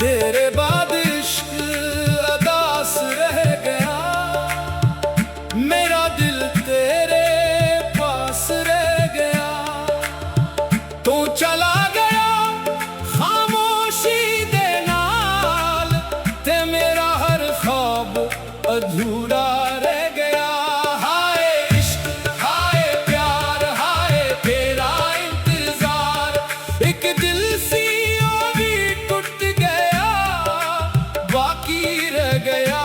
तेरे बाद इश्क अदास रह गया, मेरा दिल तेरे पास रह गया। तू चला गया खामोशी दे नाल, ते मेरा हर ख्वाब अधूरा रह गया। हाय इश्क हाय प्यार हाय तेरा इंतजार, एक दिल सी भी टूट गया, बाकी रह गया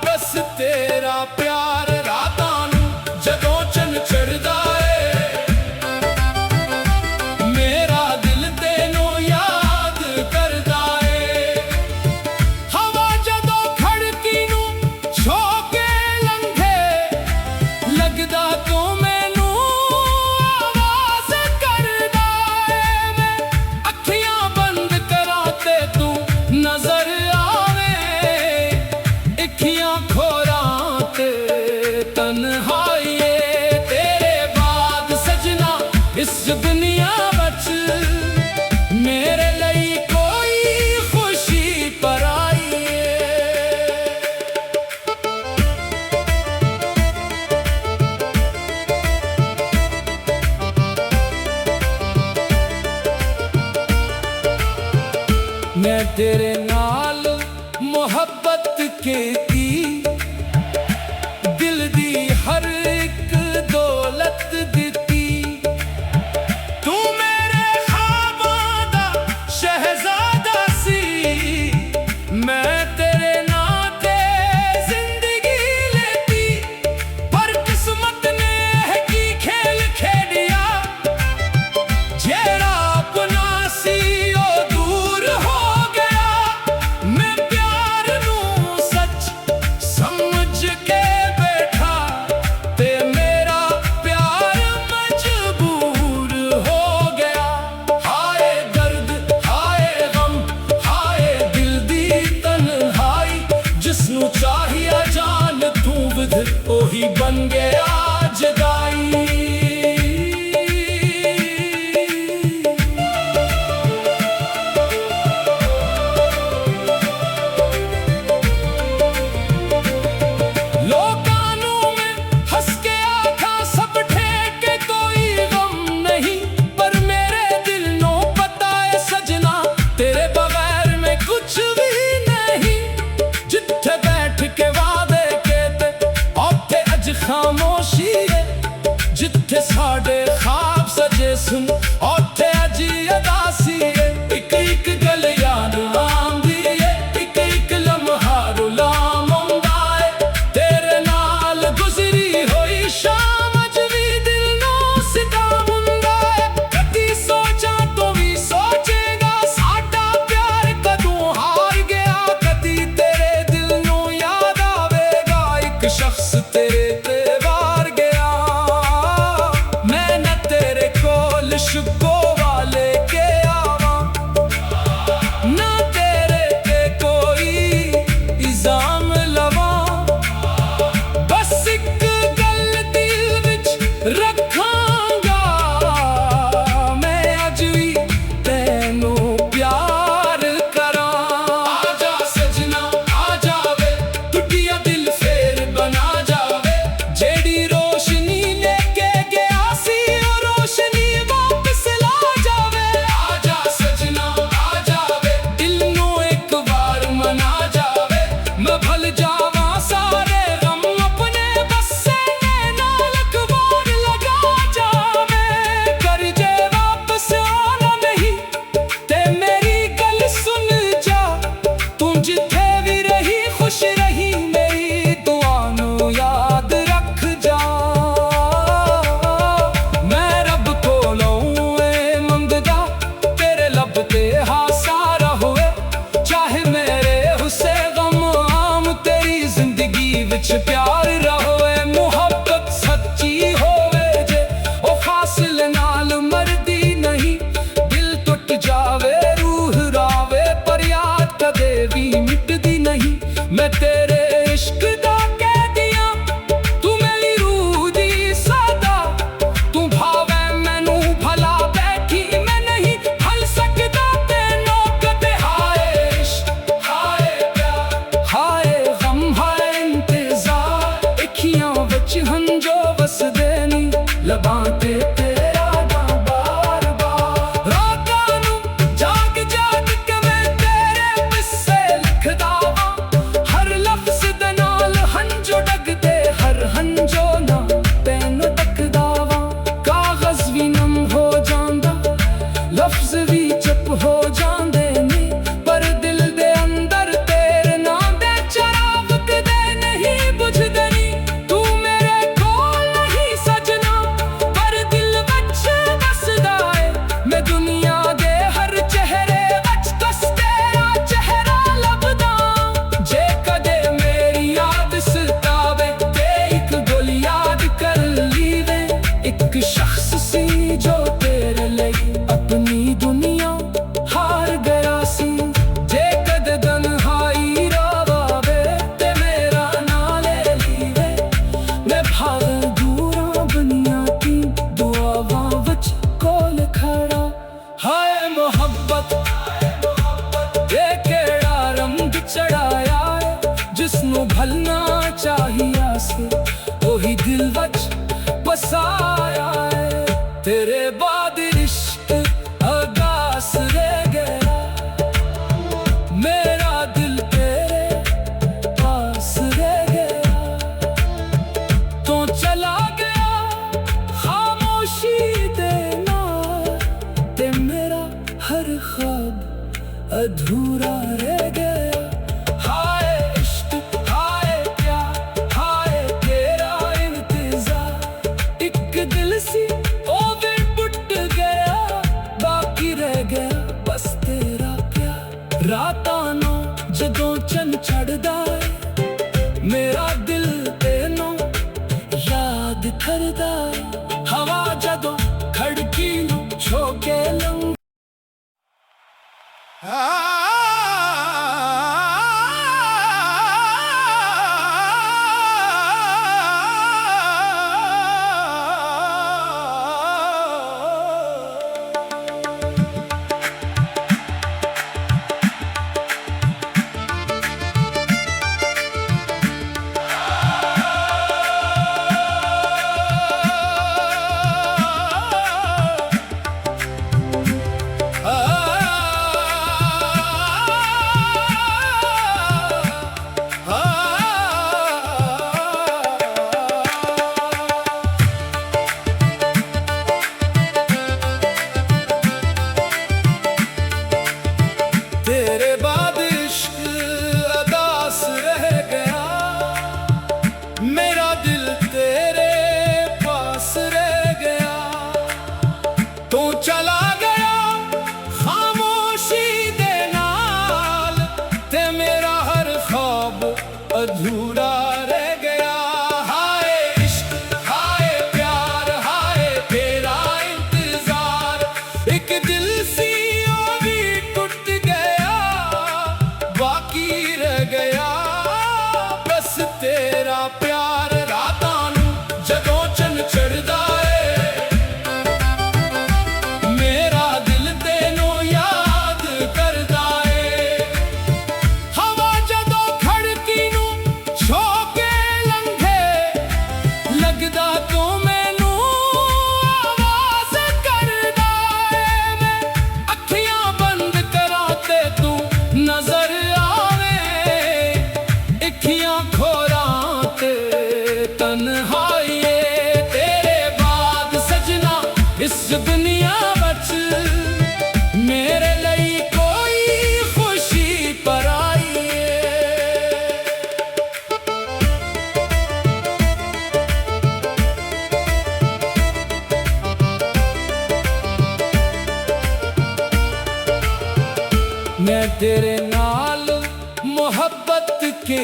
बस तेरा प्यार। रातां नूं जदों चन्न चढ़दा ए, मेरा दिल तैनूं याद करदा ए। हवा जदों खड़की नूं झोंके लंघे, लगदा तूं मैनूं आवाज़ करदा ए। मैं अखियां बंद करां ते तूं नजर आवे, अखियां खोरां ते तन्हाई ए। तेरे बाद सजना इस दुनिया विच मेरे लिए कोई खुशी पराई ए। मैं तेरे नाल मोहब्बत कीती, दिल दी हर एक दौलत दिती। तू मेरे ख्वाबां दा शहजादा सी, मैं तेरे नां ते जिंदगी लेती। पर किस्मत ने है की खेल खेडिया, जेड़ा अपना सी ओ दूर हो गया। मैं प्यार नूं सच समझ के बैठा, ते मेरा प्यार मजबूर हो गया। हाय दर्द हाय गम हाय दिल दी तन्हाई, जिसनूं चाहिया जान तू विध ओही बन गया जदाई। लोकां नूं मैं हंस के आखा सब ठेके कोई गम नहीं, पर मेरे दिल नूं पता है सजना तेरे बगैर मैं कुछ भी नहीं। जिथे बैठ के वादे कीते उत्थे अज खामोशी है, जिथे साडे ख्वाब सजे सुन उत्थे अज अदासी है। इक इक गल याद आंदी है, इक इक लम्हा रुलाम आउंदा है। तेरे नाल गुजरी होई शाम अज भी दिल नूं सितम हुंदा है। कदी सोचां तू भी सोचेगा साडा प्यार कदों हार गया। कदी तेरे दिल नूं याद आवेगा एक शख्स तेरे ते वार गया। मैं न तेरे कोल प्यार रहोए मुहब्बत सच्ची होवे जे ओ फासिल नाल मरदी नहीं दिल टुट जावे रूह रावे पर याद कदे भी मिटदी नहीं मैं तेरे इश्क दा कैदियां तू मेरी रूह दी सादा तू भावे मैनू भला बैठी मैं नहीं भल सकदा तेनों कदे हाय इश्क हाय प्यार हाय गम हाय इंतजार अखियां विच हंजो वसदे नी लबां ते तेरा नाम बार बार रातां नू जाग जाग के मैं तेरे किस्से लिखदा वां हर लफ्ज़ दे नाल हंजो डगदे हर हंजो ना तैनूं तकदा वां कागज़ भी नम हो जांदा लफ्ज़ भी चुप हो जांदे नी पर दिल दे अंदर तेरे नाम दे चराग कदे नहीं बुझदे नी तू मेरे कोल नहीं सजना पर दिल विच बसदा है मैं दुनिया दे हर चेहरे विच कस तेरा चेहरा लभदा जे कदे मेरी याद सतावे ते इक गल याद कर लीवे एक शख्स सी जो तेरे लई अपनी दुनिया हार गया सी जे कदे तन्हाई रवावे ते मेरा नाम ले लीवे मैं भावे दूरां बनिया ती दुआवां विच कोल खड़ा हाय मोहब्बत ये केड़ा रंग चढ़ाया है जिसनू भलना चाहिया सी ओही दिल विच बसाया है तेरे बाद इश्क अगास रह गया मेरा दिल तेरे पास रह गया तो चला गया खामोशी दे नाल ते मेरा हर ख्वाब अधूरा रह गया हाय इश्क हाय प्यार हाय तेरा इंतजार एक दिल सी ओ भी टूट गया बाकी रह गया बस तेरा प्यार रातां नू जदों चन चढ़दा है मेरा दिल तेनों याद करदा है हवा जदों खड़की नू झोंके लंघ तेरे बाद इश्क अदास रह गया मेरा दिल तेरे पास रह गया तू चला गया खामोशी दे नाल ते मेरा हर ख्वाब अधूरा रह गया हाय इश्क हाय प्यार हाय तेरा इंतजार एक दिल सी ओ भी टूट गया बाकी रह गया बस तेरा प्यार रातां नू जदों चन चढ़दा है मेरा दिल तेनों याद करदा है हवा जदों खड़की नू झोंके लंघे लगदा तो मैनू आवाज़ करदा है मैं अखियां बंद करां ते तू नजर आवे अखियां खोरां ते तन्हाई तेरे बाद सजना इस दुनिया विच मेरे लिए कोई खुशी पर आई मैं तेरे नाल मोहब्बत की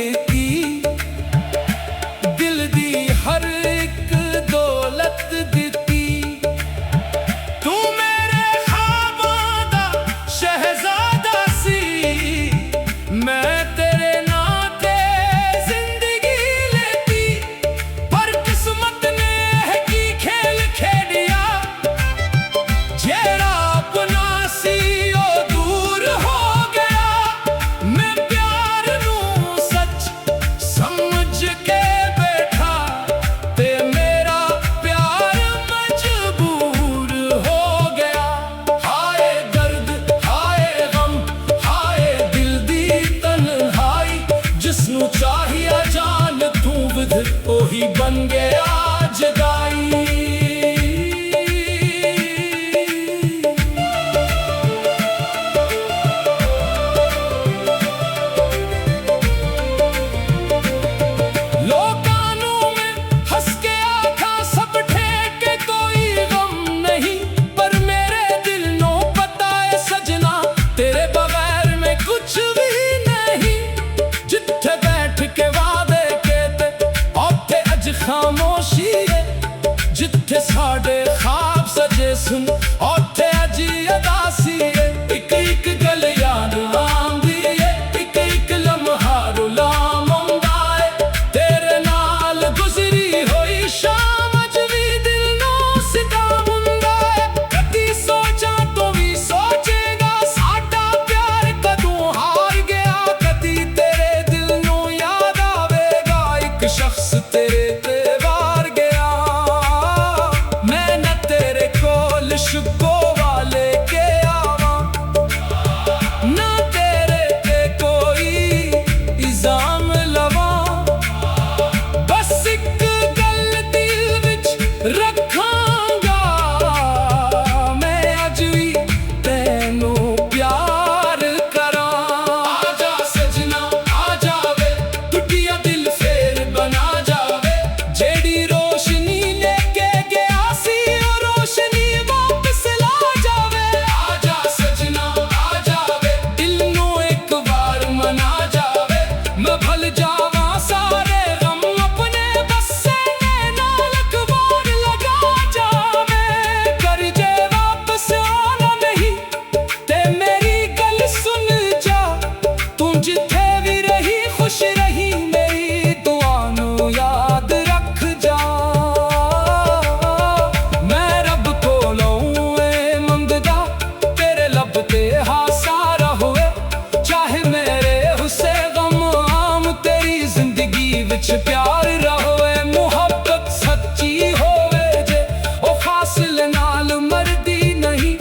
कोई बन गया जगाई। खामोशी जिथे साढ़े ख्वाब सजे सुन ओथे अजी अदासी एक एक गल याद आंदी एक एक लम्हा रुलाम आंदा तेरे नाल गुजरी होई शाम अज भी दिल नू सितम हुंदा कदी सोचा तू भी सोचेगा साडा प्यार कदों हार गया कदी तेरे दिल नू याद आवेगा एक शख्स तेरे शुको वाले के आवा ना तेरे पे कोई इल्जाम लवा बस एक गल दिल विच रखांगा मैं अज भी तेनू प्यार करा। आजा सजना आ जावे टुटिया दिल फेर बना जावे जेड़ी रोशनी लेके गया सी रोशनी प्यार रहोए मुहब्बत सच्ची होवे जे ओ फासिल नाल मरदी नहीं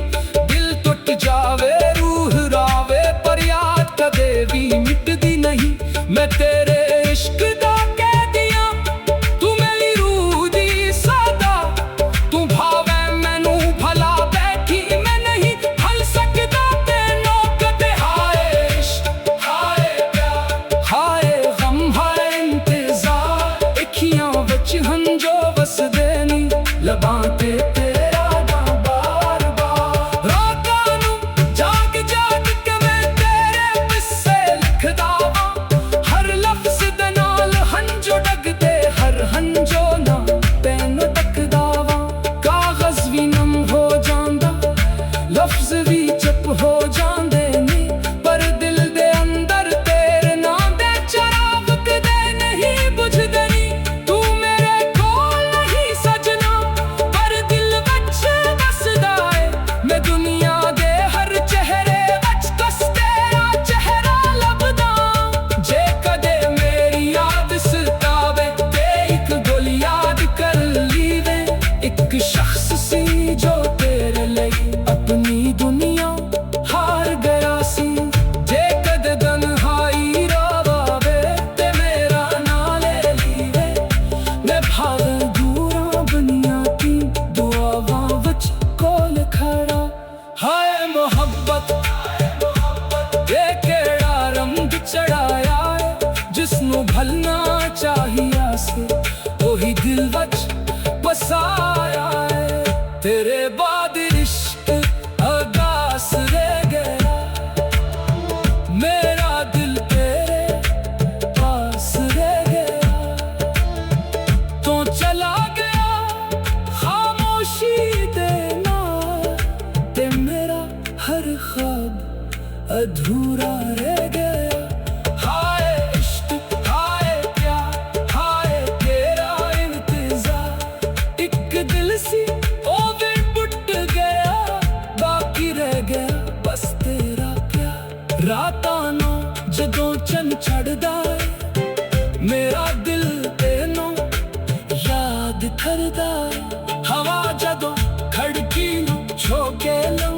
दिल टुट जावे रूह रावे पर याद कदे भी मिटदी नहीं मैं तेरे इश्क दा कह दिया तू मेरी रूह दी सादा तू भावे मैनू भला बैठी मैं नहीं भल सकदा तेनू कदे हाय इश्क हाय प्यार हाय गम हाय हंजो बस देनी लबाते तेरा ना बार बार रातां नू जाग जाग के मैं तेरे किस्से लिखदा वां हर लफ्ज दे नाल हंजो डगदे हर हंजो ना तैनू तकदा वां कागज भी नम हो जांदा लफ्ज भी चुप हो जांदे नी पर दिल दे अंदर तेरे नाम दे चराग कदे नहीं बुझदे नी दुनिया दे हर चेहरे अच कस तेरा चेहरा लभदा जे कदे मेरी याद सतावे ते एक गल याद कर लीवे एक शख्स सी जो तेरे लई अपनी दुनिया हार गया सी जे कदे तन्हाई रोवे ते मेरा नाल लीवे मैं भावे दूरा बनिया ती दुआवां विच कोल खड़ा हाय मोहब्बत ये केड़ा रंग चढ़ाया है जिसनू भलना चाहिए से वही दिल वच बसाया है तेरे बाद इश्क अगास रह गया मेरा दिल तेरे पास रह गया तो चला गया खामोशी देना मेरा हर ख्वाब अधूरा रह गया। हाय इश्क हाय प्यार हाय तेरा इंतजार एक दिल सी ओ भी टूट गया बाकी रह गया बस तेरा प्यार रातां नू जदों चन चढ़दा मेरा दिल तेनू याद करदा हवा जदों खड़की नू छोके लंग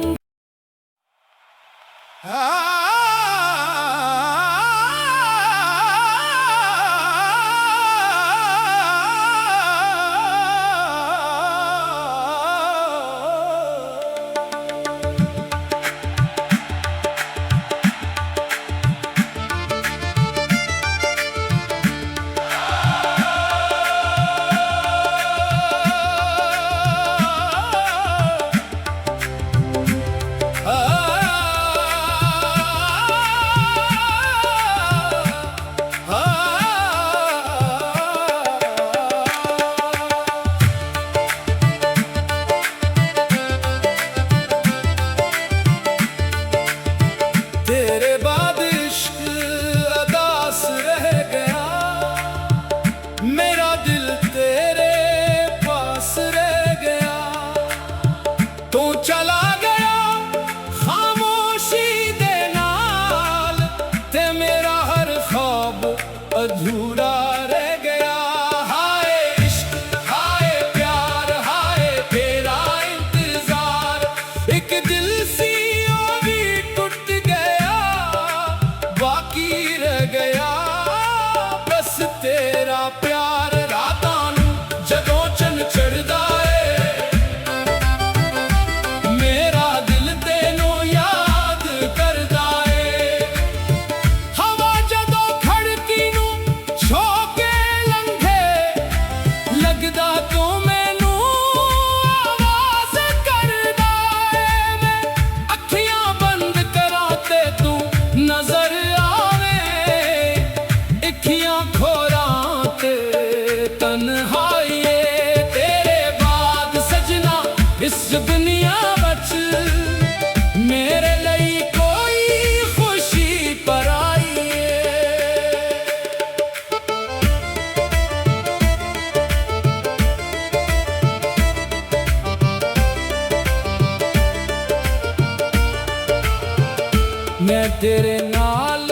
मैं तेरे नाल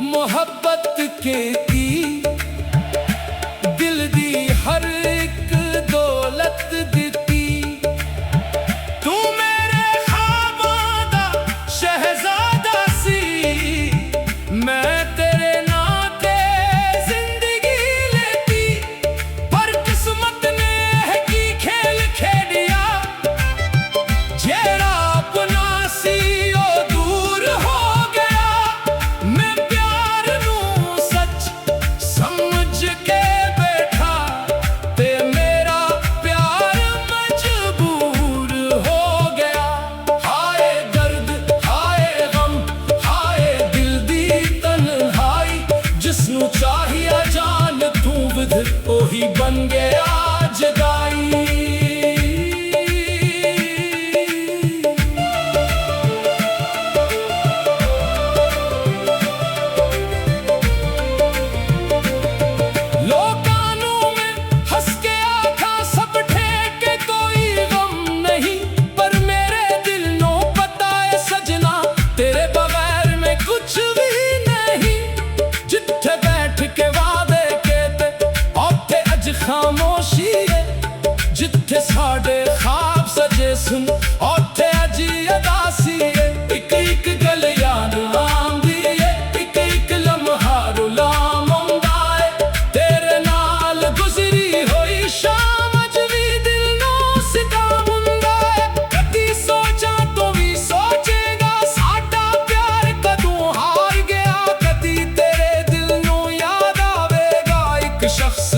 मोहब्बत कीती, दिल दी हर एक दौलत दिती। तू मेरे ख्वाबां दा शहजादा सी, मैं तेरे नां ते जिंदगी लेती। पर किस्मत ने है की खेल खेडिया, जेड़ा अपना सी ओ दूर हो गया। मैं प्यार नू सच समझ के बैठा, ते मेरा प्यार मजबूर हो गया। हाय दर्द हाय गम हाय दिल दी तन्हाई, जिसनू चाहिया जान तू विध ओही बन गया जगाई। खामोशी है जिथे साडे ख्वाब सजे सुन, ओथे अजी अदासी है। एक एक गल याद आंदी है, एक एक लम्हा रुलाम आंदा है। तेरे नाल गुजरी होई शाम अज भी दिल नू सितम हुंदा है। कदी सोचा तो भी सोचेगा साडा प्यार कदों हार गया। कदी तेरे दिल नू याद आवेगा एक शख्स